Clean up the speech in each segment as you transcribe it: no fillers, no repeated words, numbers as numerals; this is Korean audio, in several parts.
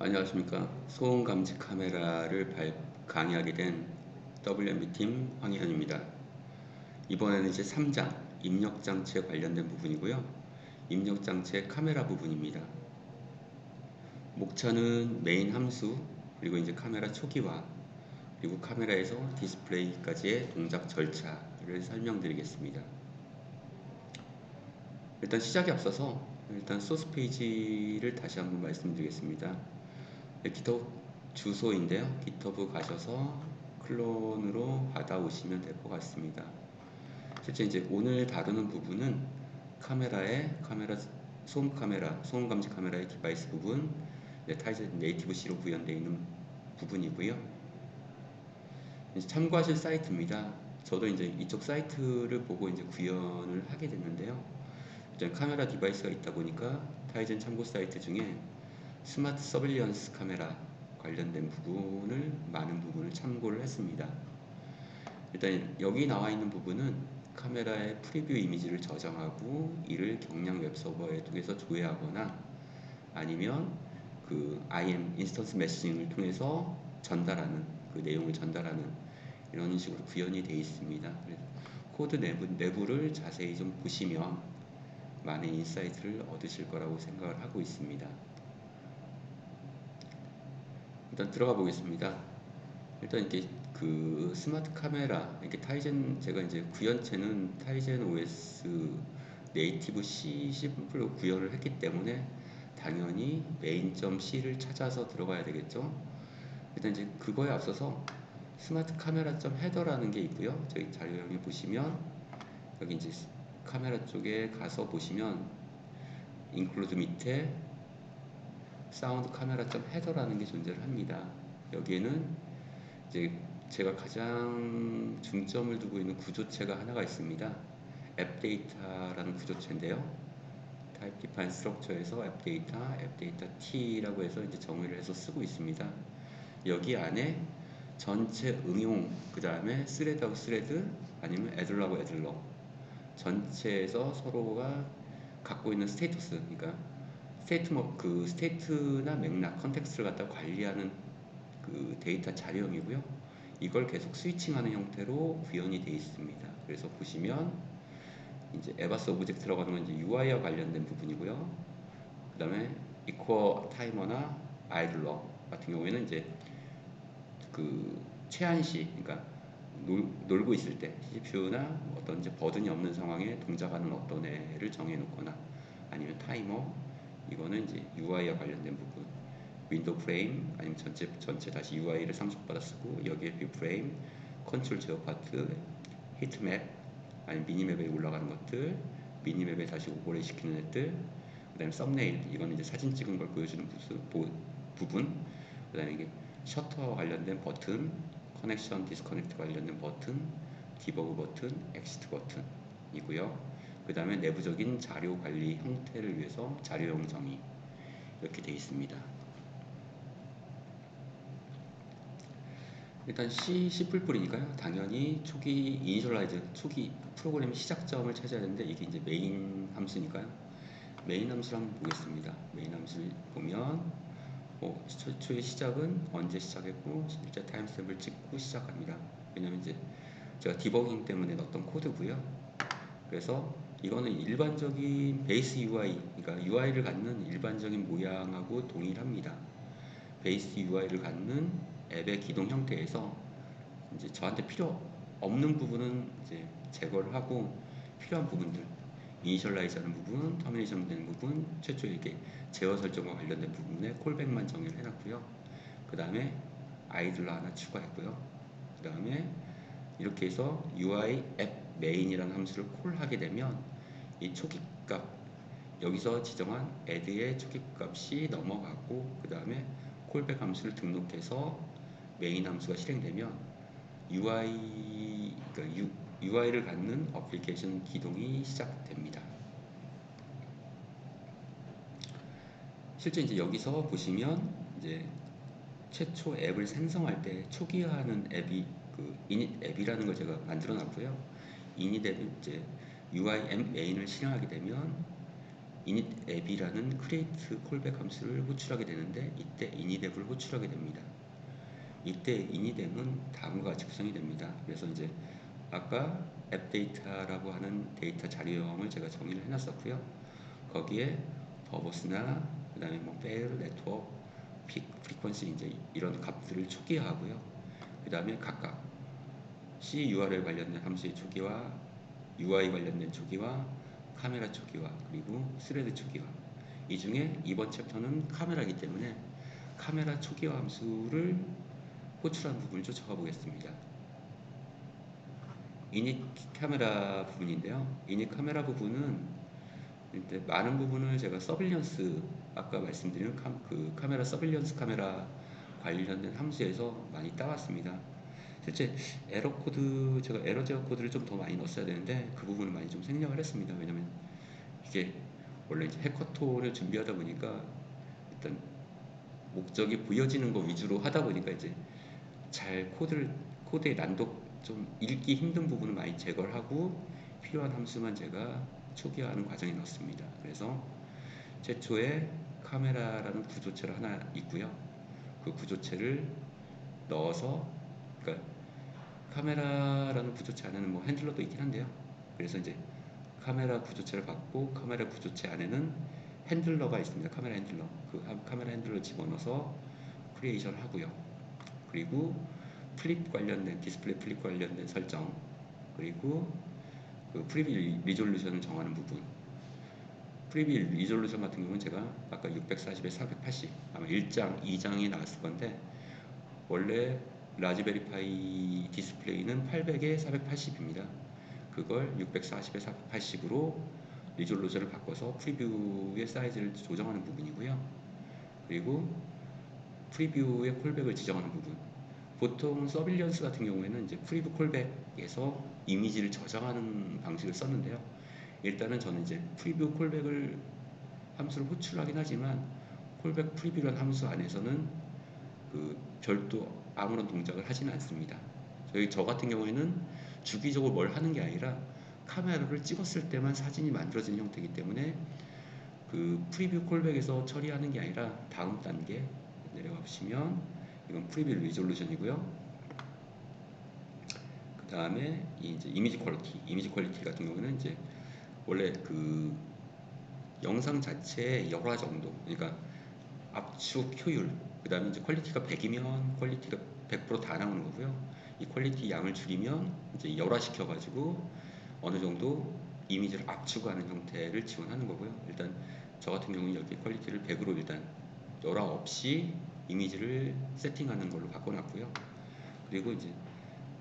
안녕하십니까. 소음 감지 카메라를 강의하게 된 WMB팀 황희현입니다. 이번에는 이제 3장 입력장치에 관련된 부분이고요. 입력장치의 카메라 부분입니다. 목차는 메인 함수, 그리고 이제 카메라 초기화, 그리고 카메라에서 디스플레이까지의 동작 절차를 설명드리겠습니다. 일단 시작에 앞서서 일단 소스 페이지를 다시 한번 말씀드리겠습니다. GitHub 주소인데요. GitHub 가셔서 클론으로 받아오시면 될 것 같습니다. 실제 이제 오늘 다루는 부분은 소음 감지 카메라의 디바이스 부분, 타이젠 네이티브 C로 구현되어 있는 부분이고요. 이제 참고하실 사이트입니다. 저도 이제 이쪽 사이트를 보고 이제 구현을 하게 됐는데요. 일단 카메라 디바이스가 있다 보니까 타이젠 참고 사이트 중에 스마트 서빌리언스 카메라 관련된 많은 부분을 참고를 했습니다. 일단 여기 나와 있는 부분은 카메라의 프리뷰 이미지를 저장하고 이를 경량 웹서버에 통해서 조회하거나 아니면 그 IM 인스턴스 메시징을 통해서 그 내용을 전달하는 이런 식으로 구현이 되어 있습니다. 그래서 코드 내부를 자세히 좀 보시면 많은 인사이트를 얻으실 거라고 생각을 하고 있습니다. 일단 들어가 보겠습니다. 일단 이렇게 그 스마트 카메라, 이렇게 제가 이제 구현체는 타이젠 OS 네이티브 C 심플로 구현을 했기 때문에 당연히 메인.c를 찾아서 들어가야 되겠죠. 일단 이제 그거에 앞서서 스마트 카메라 헤더라는 게 있고요. 저희 자료형에 보시면 여기 이제 카메라 쪽에 가서 보시면 인클루드 밑에 사운드 카메라 헤더라는 게 존재를 합니다. 여기에는 이제 제가 가장 중점을 두고 있는 구조체가 하나가 있습니다. 앱 데이터라는 구조체인데요. 타입 디파인 스트럭처에서 앱 데이터 T라고 해서 이제 정의를 해서 쓰고 있습니다. 여기 안에 전체 응용, 그 다음에 스레드하고 스레드, 아니면 애들러하고 애들러, 전체에서 서로가 갖고 있는 스테이터스, 그러니까 스테이트나 맥락, 컨텍스트를 갖다 관리하는 그 데이터 자료형이고요. 이걸 계속 스위칭하는 형태로 구현이 되어 있습니다. 그래서 보시면 이제 에바스 오브젝트 들어가는 건 이제 UI와 관련된 부분이고요. 그 다음에 이코어 타이머나 아이들러 같은 경우에는 이제 그 최한시, 그러니까 놀고 있을 때 CPU나 어떤 이제 버든이 없는 상황에 동작하는 어떤 애를 정해놓거나 아니면 타이머, 이거는 이제 UI와 관련된 부분, 윈도우 프레임 아니면 전체 다시 UI를 상속받아 쓰고 여기에 뷰 프레임, 컨트롤 제어 파트, 히트맵 아니면 미니맵에 올라가는 것들, 미니맵에 다시 오버레이 시키는 애들, 그 다음에 썸네일, 이거는 이제 사진 찍은 걸 보여주는 부분, 그 다음에 이게 셔터 관련된 버튼, 커넥션 디스커넥트 관련된 버튼, 디버그 버튼, 엑시트 버튼이고요. 그 다음에 내부적인 자료 관리 형태를 위해서 자료용 정의, 이렇게 되어 있습니다. 일단 C++이니까요. 당연히 초기 초기 프로그램의 시작점을 찾아야 되는데 이게 이제 메인 함수니까요. 메인 함수를 한번 보겠습니다. 메인 함수를 보면 최초의 시작은 언제 시작했고 실제 타임스탬프를 찍고 시작합니다. 왜냐면 이제 제가 디버깅 때문에 넣었던 코드고요. 그래서 이거는 일반적인 베이스 UI, 그러니까 UI를 갖는 일반적인 모양하고 동일합니다. 베이스 UI를 갖는 앱의 기동 형태에서 이제 저한테 필요 없는 부분은 이제 제거를 하고 필요한 부분들, 이니셜라이즈하는 부분, 터미네이션 되는 부분, 최초에 이렇게 제어 설정과 관련된 부분에 콜백만 정의를 해놨고요. 그 다음에 아이들러 하나 추가했고요. 그 다음에 이렇게 해서 UI 앱 메인이라는 함수를 콜하게 되면 이 초기값, 여기서 지정한 add의 초기값이 넘어가고 그 다음에 콜백 함수를 등록해서 메인 함수가 실행되면 UI를 갖는 어플리케이션 기동이 시작됩니다. 실제 이제 여기서 보시면 이제 최초 앱을 생성할 때 초기화하는 앱이 그 init 앱이라는 걸 제가 만들어 놨고요. init 앱은 이제 UI 앱 메인을 실행하게 되면 init 앱이라는 create 콜백 함수를 호출하게 되는데 이때 init 앱을 호출하게 됩니다. 이때 init 앱은 다음과 같이 구성이 됩니다. 그래서 이제 아까 앱 데이터라고 하는 데이터 자료형을 제가 정의를 해놨었고요. 거기에 버버스나 그 다음에 뭐 fail, network, peak, frequency 이제 이런 값들을 초기화하고요. 그 다음에 각각 CURL 관련된 함수의 초기화, UI 관련된 초기화, 카메라 초기화, 그리고 스레드 초기화. 이 중에 이번 챕터는 카메라이기 때문에 카메라 초기화 함수를 호출한 부분을 쫓아가 보겠습니다. 이닛 카메라 부분인데요. 이닛 카메라 부분은 많은 부분을 제가 서빌리언스 아까 말씀드린 그 카메라 서빌리언스 카메라 관련된 함수에서 많이 따왔습니다. 실제 에러 코드 제가 에러 제어 코드를 좀 더 많이 넣었어야 되는데 그 부분을 많이 좀 생략을 했습니다. 왜냐면 이게 원래 이제 해커톤을 준비하다 보니까 일단 목적이 보여지는 거 위주로 하다 보니까 이제 잘 코드의 난도 좀 읽기 힘든 부분을 많이 제거를 하고 필요한 함수만 제가 초기화하는 과정에 넣습니다. 그래서 최초에 카메라라는 구조체를 하나 있고요. 그 구조체를 넣어서 그러니까 카메라라는 구조체 안에는 뭐 핸들러도 있긴 한데요. 그래서 이제 카메라 구조체를 갖고 카메라 구조체 안에는 핸들러가 있습니다. 카메라 핸들러. 그 카메라 핸들러 집어넣어서 크리에이션 하고요. 그리고 플립 관련된 디스플레이 플립 관련된 설정, 그리고 그 프리뷰 리졸루션을 정하는 부분. 프리뷰 리졸루션 같은 경우는 제가 아까 640에 480 아마 1장, 2장에 나왔을 건데 원래 라즈베리파이 디스플레이는 800에 480입니다. 그걸 640에 480으로 리졸루션을 바꿔서 프리뷰의 사이즈를 조정하는 부분이고요. 그리고 프리뷰의 콜백을 지정하는 부분. 보통 서빌리언스 같은 경우에는 이제 프리뷰 콜백에서 이미지를 저장하는 방식을 썼는데요. 일단은 저는 이제 프리뷰 콜백을 함수를 호출하긴 하지만 콜백 프리뷰라는 함수 안에서는 그 별도 아무런 동작을 하지는 않습니다. 저 같은 경우에는 주기적으로 뭘 하는 게 아니라 카메라를 찍었을 때만 사진이 만들어지는 형태이기 때문에 그 프리뷰 콜백에서 처리하는 게 아니라 다음 단계 내려가 보시면 이건 프리뷰 리졸루션이고요. 그 다음에 이제 이미지 퀄리티 같은 경우는 이제 원래 그 영상 자체의 열화 정도, 그러니까 압축 효율, 그 다음에 이제 퀄리티가 100이면 퀄리티가 100%다 나오는 거고요. 이 퀄리티 양을 줄이면 이제 열화시켜 가지고 어느 정도 이미지를 압축하는 형태를 지원하는 거고요. 일단 저 같은 경우는 여기 퀄리티를 100으로 일단 열화 없이 이미지를 세팅하는 걸로 바꿔놨고요. 그리고 이제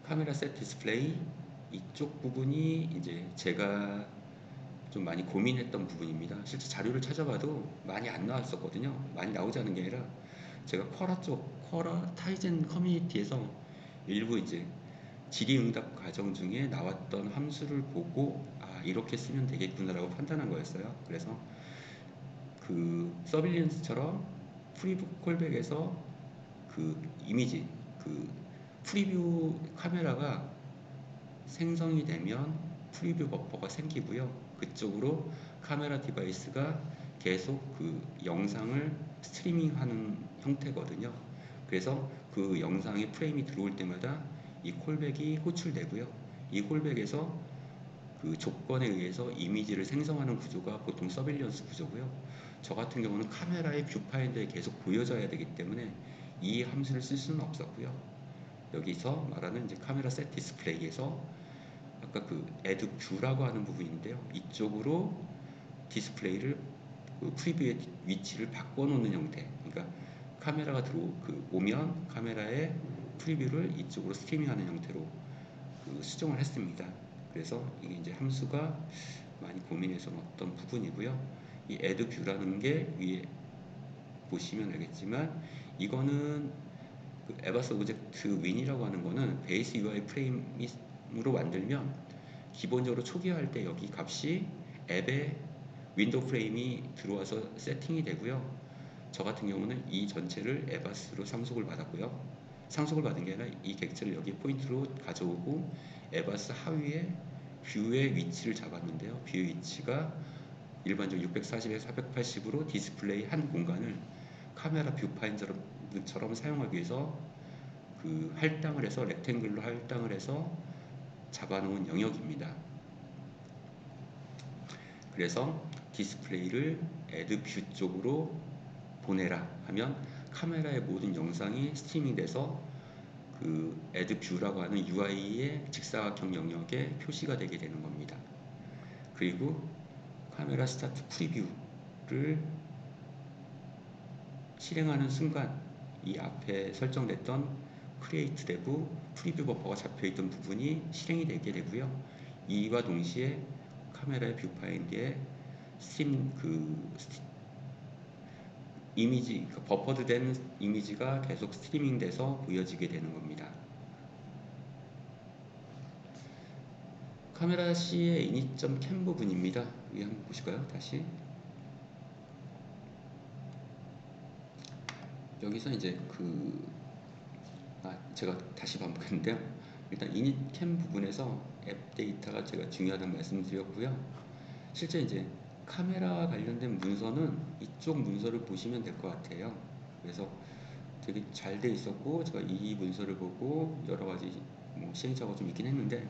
카메라 셋 디스플레이 이쪽 부분이 이제 제가 좀 많이 고민했던 부분입니다. 실제 자료를 찾아봐도 많이 안 나왔었거든요. 많이 나오지 않은 게 아니라 제가 쿼라 타이젠 커뮤니티에서 일부 이제 질의응답 과정 중에 나왔던 함수를 보고 아 이렇게 쓰면 되겠구나라고 판단한 거였어요. 그래서 그 서빌리언스처럼 프리뷰 콜백에서 그 이미지 그 프리뷰 카메라가 생성이 되면 프리뷰 버퍼가 생기고요. 그쪽으로 카메라 디바이스가 계속 그 영상을 스트리밍하는 형태거든요. 그래서 그 영상의 프레임이 들어올 때마다 이 콜백이 호출되고요. 이 콜백에서 그 조건에 의해서 이미지를 생성하는 구조가 보통 서빌리언스 구조고요. 저 같은 경우는 카메라의 뷰파인더에 계속 보여져야 되기 때문에 이 함수를 쓸 수는 없었고요. 여기서 말하는 이제 카메라 셋 디스플레이에서 아까 그 add view라고 하는 부분인데요. 이쪽으로 디스플레이를 그 프리뷰의 위치를 바꿔놓는 형태. 그러니까 카메라가 오면 카메라의 프리뷰를 이쪽으로 스트리밍하는 형태로 그 수정을 했습니다. 그래서 이게 이제 함수가 많이 고민해서 넣었던 부분이고요. 이 add view라는 게 위에 보시면 알겠지만 이거는 그 에바스 오브젝트 윈이라고 하는 거는 베이스 UI 프레임으로 만들면 기본적으로 초기화할 때 여기 값이 앱에 윈도우 프레임이 들어와서 세팅이 되고요. 저 같은 경우는 이 전체를 에바스로 상속을 받았고요. 상속을 받은 게 아니라 이 객체를 여기 포인트로 가져오고 에바스 하위에 뷰의 위치를 잡았는데요. 뷰의 위치가 일반적 640에 480으로 디스플레이 한 공간을 카메라 뷰파인더처럼 사용하기 위해서 그 할당을 해서 렉탱글로 할당을 해서 잡아놓은 영역입니다. 그래서 디스플레이를 애드 뷰 쪽으로 보내라 하면 카메라의 모든 영상이 스트리밍 돼서 그 애드 뷰라고 하는 UI의 직사각형 영역에 표시가 되게 되는 겁니다. 그리고 카메라 스타트 프리뷰를 실행하는 순간 이 앞에 설정됐던 크리에이트 데브 프리뷰 버퍼가 잡혀있던 부분이 실행이 되게 되고요. 이와 동시에 카메라의 뷰파인드에 이미지, 그 버퍼드된 이미지가 계속 스트리밍돼서 보여지게 되는 겁니다. 카메라 C의 init.cam 부분입니다. 여기 한번 보실까요? 다시. 여기서 이제 제가 다시 반복했는데요. 일단 init.cam 부분에서 앱 데이터가 제가 중요하다는 말씀드렸고요. 실제 이제 카메라와 관련된 문서는 이쪽 문서를 보시면 될 것 같아요. 그래서 되게 잘 돼 있었고 제가 이 문서를 보고 여러 가지 시행착오가 좀 있긴 했는데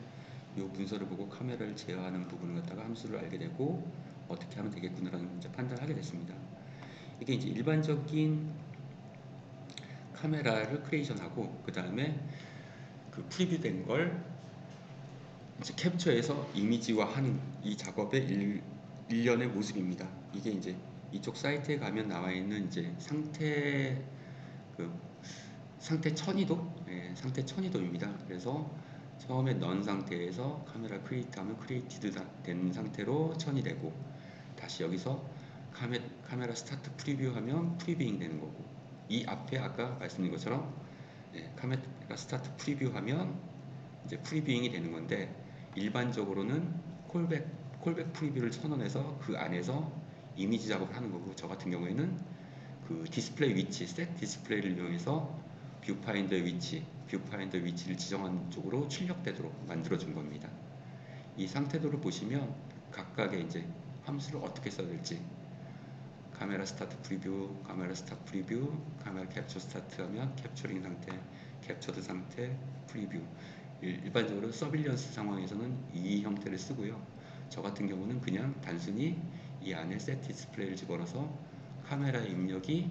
이 문서를 보고 카메라를 제어하는 부분을 갖다가 함수를 알게 되고 어떻게 하면 되겠구나라는 판단을 하게 됐습니다. 이게 이제 일반적인 카메라를 크리에이션하고 그 다음에 그 프리뷰된 걸 이제 캡처해서 이미지화하는 이 작업의 일련의 모습입니다. 이게 이제 이쪽 사이트에 가면 나와 있는 이제 상태 천이도, 상태 천이도입니다. 그래서 처음에 넌 상태에서 카메라 크리에이트하면 크리에이티드 된 상태로 천이 되고 다시 여기서 카메라 스타트 프리뷰하면 프리뷰잉 되는 거고 이 앞에 아까 말씀드린 것처럼 카메라 스타트 프리뷰하면 이제 프리뷰잉이 되는 건데 일반적으로는 콜백 프리뷰를 선언해서 그 안에서 이미지 작업을 하는 거고 저 같은 경우에는 그 디스플레이 위치, 셋 디스플레이를 이용해서 뷰파인더 위치를 지정하는 쪽으로 출력되도록 만들어준 겁니다. 이 상태도를 보시면 각각의 이제 함수를 어떻게 써야 될지 카메라 스타트 프리뷰, 카메라 스타트 프리뷰, 카메라 캡처 스타트 하면 캡처링 상태, 캡처드 상태, 프리뷰 일반적으로 서빌리언스 상황에서는 이 형태를 쓰고요. 저 같은 경우는 그냥 단순히 이 안에 셋 디스플레이를 집어넣어서 카메라 입력이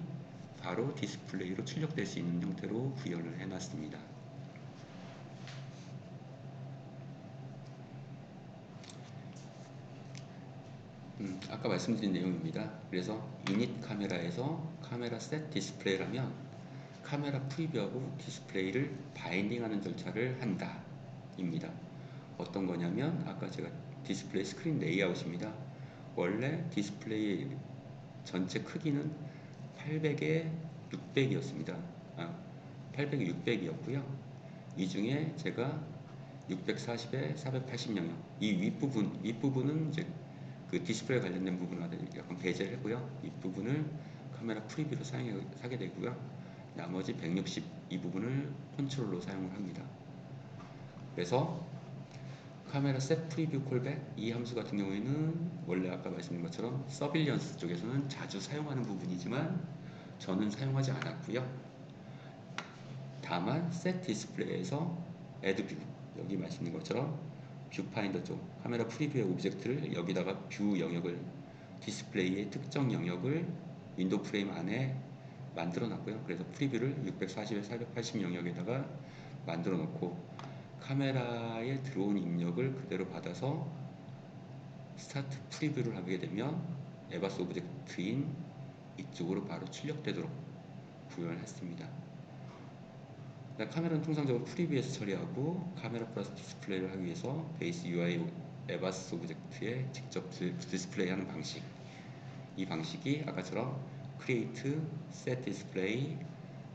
바로 디스플레이로 출력될 수 있는 형태로 구현을 해놨습니다. 아까 말씀드린 내용입니다. 그래서 이닛 카메라에서 카메라 셋 디스플레이라면 카메라 프리뷰하고 디스플레이를 바인딩하는 절차를 한다 입니다. 어떤 거냐면 아까 제가 디스플레이 스크린 레이아웃입니다. 원래 디스플레이 전체 크기는 800에 600이었습니다. 800에 600이었고요. 이 중에 제가 640에 480 영역 이 윗부분은 이제 그 디스플레이 관련된 부분을 약간 배제를 했고요. 윗부분을 카메라 프리뷰로 사게 되고요. 나머지 160 이 부분을 컨트롤로 사용을 합니다. 그래서 카메라 셋 프리뷰 콜백 이 함수 같은 경우에는 원래 아까 말씀드린 것처럼 서빌리언스 쪽에서는 자주 사용하는 부분이지만 저는 사용하지 않았고요. 다만 셋 디스플레이에서 애드 뷰 여기 말씀드린 것처럼 뷰파인더 쪽 카메라 프리뷰의 오브젝트를 여기다가 뷰 영역을 디스플레이의 특정 영역을 윈도우 프레임 안에 만들어 놨고요. 그래서 프리뷰를 640에 480 영역에다가 만들어 놓고 카메라에 들어온 입력을 그대로 받아서 스타트 프리뷰를 하게 되면 에바스 오브젝트인 이쪽으로 바로 출력되도록 구현을 했습니다. 카메라는 통상적으로 프리뷰에서 처리하고 카메라 플러스 디스플레이를 하기 위해서 베이스 UI 에바스 오브젝트에 직접 디스플레이하는 방식 이 방식이 아까처럼 Create, Set Display,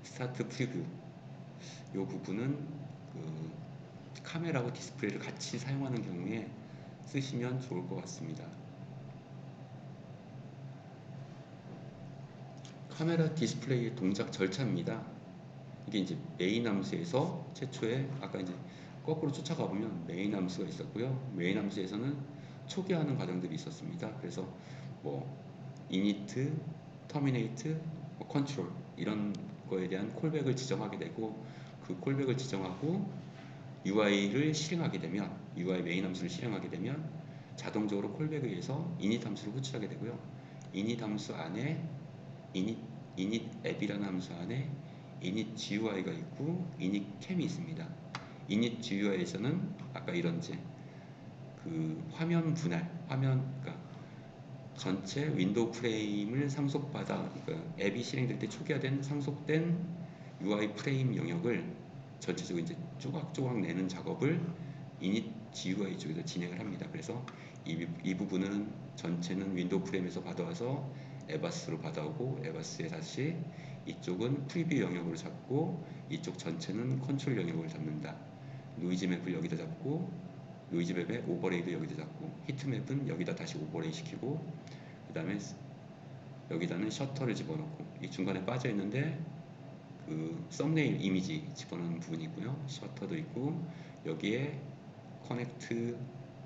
Start Preview 이 부분은 카메라하고 디스플레이를 같이 사용하는 경우에 쓰시면 좋을 것 같습니다. 카메라 디스플레이의 동작 절차입니다. 이게 이제 메인 함수에서 최초에 아까 이제 거꾸로 쫓아가 보면 메인 함수가 있었고요. 메인 함수에서는 초기화하는 과정들이 있었습니다. 그래서 뭐 init, terminate, 뭐 control 이런 거에 대한 콜백을 지정하게 되고 그 콜백을 지정하고 UI를 실행하게 되면 UI 메인 함수를 실행하게 되면 자동적으로 콜백에 의해서 init 함수를 호출하게 되고요. init 함수 안에 init 앱이라는 함수 안에 init GUI가 있고 init cam이 있습니다. init GUI에서는 아까 이런 이제 그 화면 분할, 그러니까 전체 윈도우 프레임을 상속받아, 그러니까 앱이 실행될 때 초기화된 상속된 UI 프레임 영역을 전체적으로 이제 조각조각 내는 작업을 init GUI 쪽에서 진행을 합니다. 그래서 이 부분은 전체는 윈도우 프레임에서 받아와서 에바스로 받아오고 에바스에 다시 이쪽은 프리뷰 영역으로 잡고 이쪽 전체는 컨트롤 영역을 잡는다. 노이즈 맵을 여기다 잡고 노이즈 맵의 오버레이도 여기다 잡고 히트맵은 여기다 다시 오버레이 시키고 그 다음에 여기다는 셔터를 집어넣고 이 중간에 빠져 있는데 그 썸네일 이미지 집어넣는 부분이 있고요. 셔터도 있고 여기에 커넥트,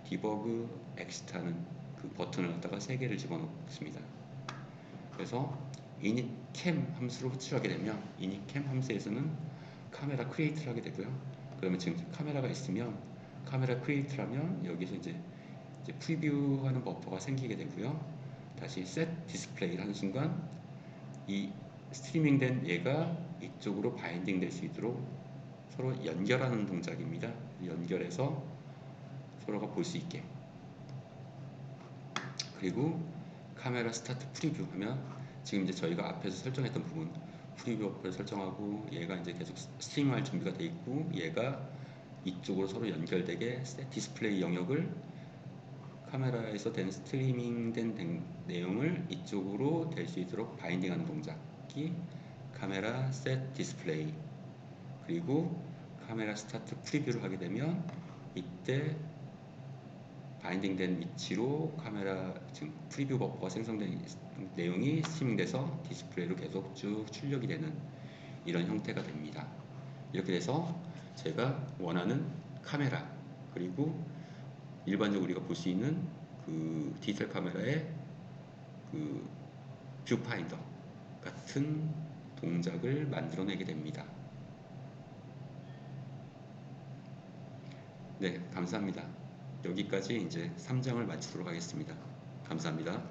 디버그, 엑스트라는 그 버튼을 갖다가 3개를 집어넣습니다. 그래서 initcam 함수로 호출하게 되면 initcam 함수에서는 카메라 크리에이트를 하게 되고요. 그러면 지금 카메라가 있으면 카메라 크리에이트라면 여기서 이제 프리뷰하는 버퍼가 생기게 되고요. 다시 set 디스플레이를 하는 순간 이 스트리밍된 얘가 이쪽으로 바인딩 될 수 있도록 서로 연결하는 동작입니다. 연결해서 서로가 볼 수 있게. 그리고 카메라 스타트 프리뷰 하면 지금 이제 저희가 앞에서 설정했던 부분 프리뷰 버퍼를 설정하고 얘가 이제 계속 스트리밍할 준비가 돼 있고 얘가 이쪽으로 서로 연결되게 set 디스플레이 영역을 카메라에서 된 스트리밍된 내용을 이쪽으로 될 수 있도록 바인딩하는 동작이 카메라 set 디스플레이. 그리고 카메라 스타트 프리뷰를 하게 되면 이때 바인딩된 위치로 카메라 지금 프리뷰 버퍼가 생성된 내용이 스트리밍돼서 디스플레이로 계속 쭉 출력이 되는 이런 형태가 됩니다. 이렇게 돼서 제가 원하는 카메라 그리고 일반적으로 우리가 볼 수 있는 그 디지털 카메라의 그 뷰파인더 같은 동작을 만들어내게 됩니다. 네, 감사합니다. 여기까지 이제 3장을 마치도록 하겠습니다. 감사합니다.